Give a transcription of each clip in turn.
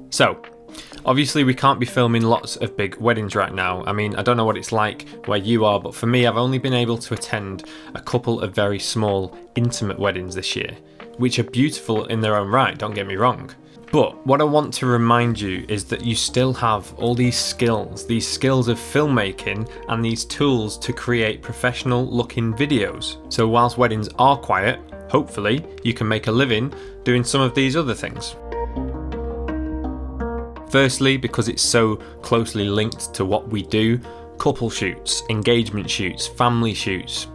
So, obviously we can't be filming lots of big weddings right now. I mean, I don't know what it's like where you are, but for me, I've only been able to attend a couple of very small, intimate weddings this year, which are beautiful in their own right, don't get me wrong. But what I want to remind you is that you still have all these skills of filmmaking and these tools to create professional looking videos. So whilst weddings are quiet, hopefully you can make a living doing some of these other things. Firstly, because it's so closely linked to what we do, couple shoots, engagement shoots, family shoots,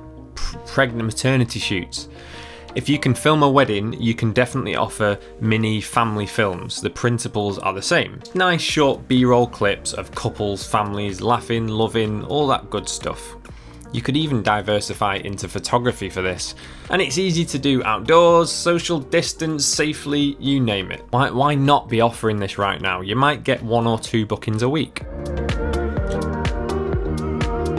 pregnant maternity shoots. If you can film a wedding, you can definitely offer mini family films. The principles are the same. Nice short B-roll clips of couples, families, laughing, loving, all that good stuff. You could even diversify into photography for this. And it's easy to do outdoors, social distance, safely, you name it. Why not be offering this right now? You might get 1 or 2 bookings a week.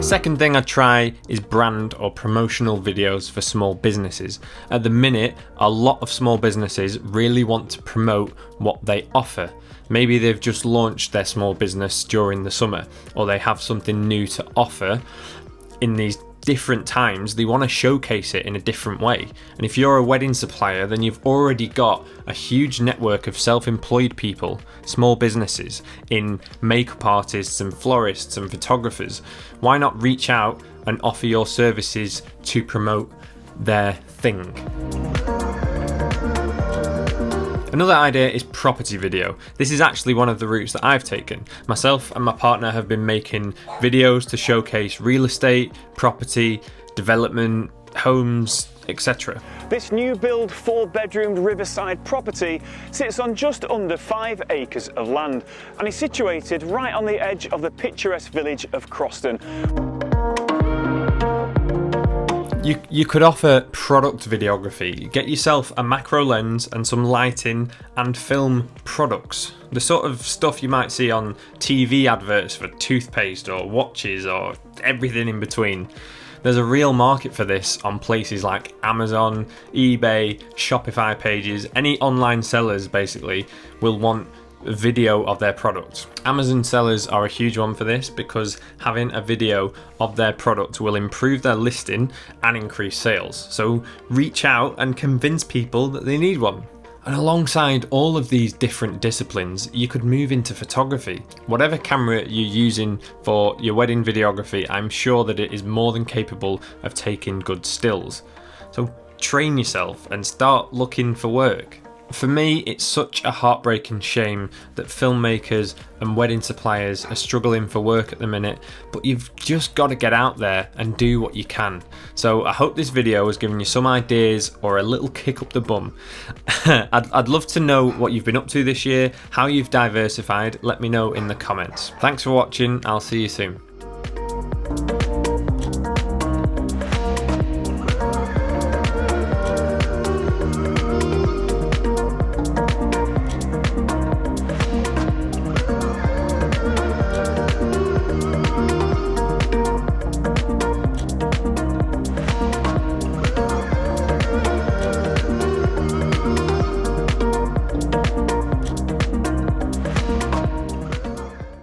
Second thing I try is brand or promotional videos for small businesses. At the minute, a lot of small businesses really want to promote what they offer. Maybe they've just launched their small business during the summer, or they have something new to offer in these different times. They want to showcase it in a different way. And if you're a wedding supplier, then you've already got a huge network of self-employed people, small businesses, in makeup artists and florists and photographers. Why not reach out and offer your services to promote their thing? Another idea is property video. This is actually one of the routes that I've taken. Myself and my partner have been making videos to showcase real estate, property, development, homes, etc. This new build 4-bedroomed riverside property sits on just under 5 acres of land and is situated right on the edge of the picturesque village of Croston. You could offer product videography. Get yourself a macro lens and some lighting and film products. The sort of stuff you might see on TV adverts for toothpaste or watches or everything in between. There's a real market for this on places like Amazon, eBay, Shopify pages. Any online sellers basically will want video of their product. Amazon sellers are a huge one for this because having a video of their product will improve their listing and increase sales. So reach out and convince people that they need one. And alongside all of these different disciplines, you could move into photography. Whatever camera you're using for your wedding videography, I'm sure that it is more than capable of taking good stills. So train yourself and start looking for work. For me, it's such a heartbreaking shame that filmmakers and wedding suppliers are struggling for work at the minute, but you've just got to get out there and do what you can. So I hope this video has given you some ideas or a little kick up the bum. I'd love to know what you've been up to this year, how you've diversified. Let me know in the comments. Thanks for watching. I'll see you soon.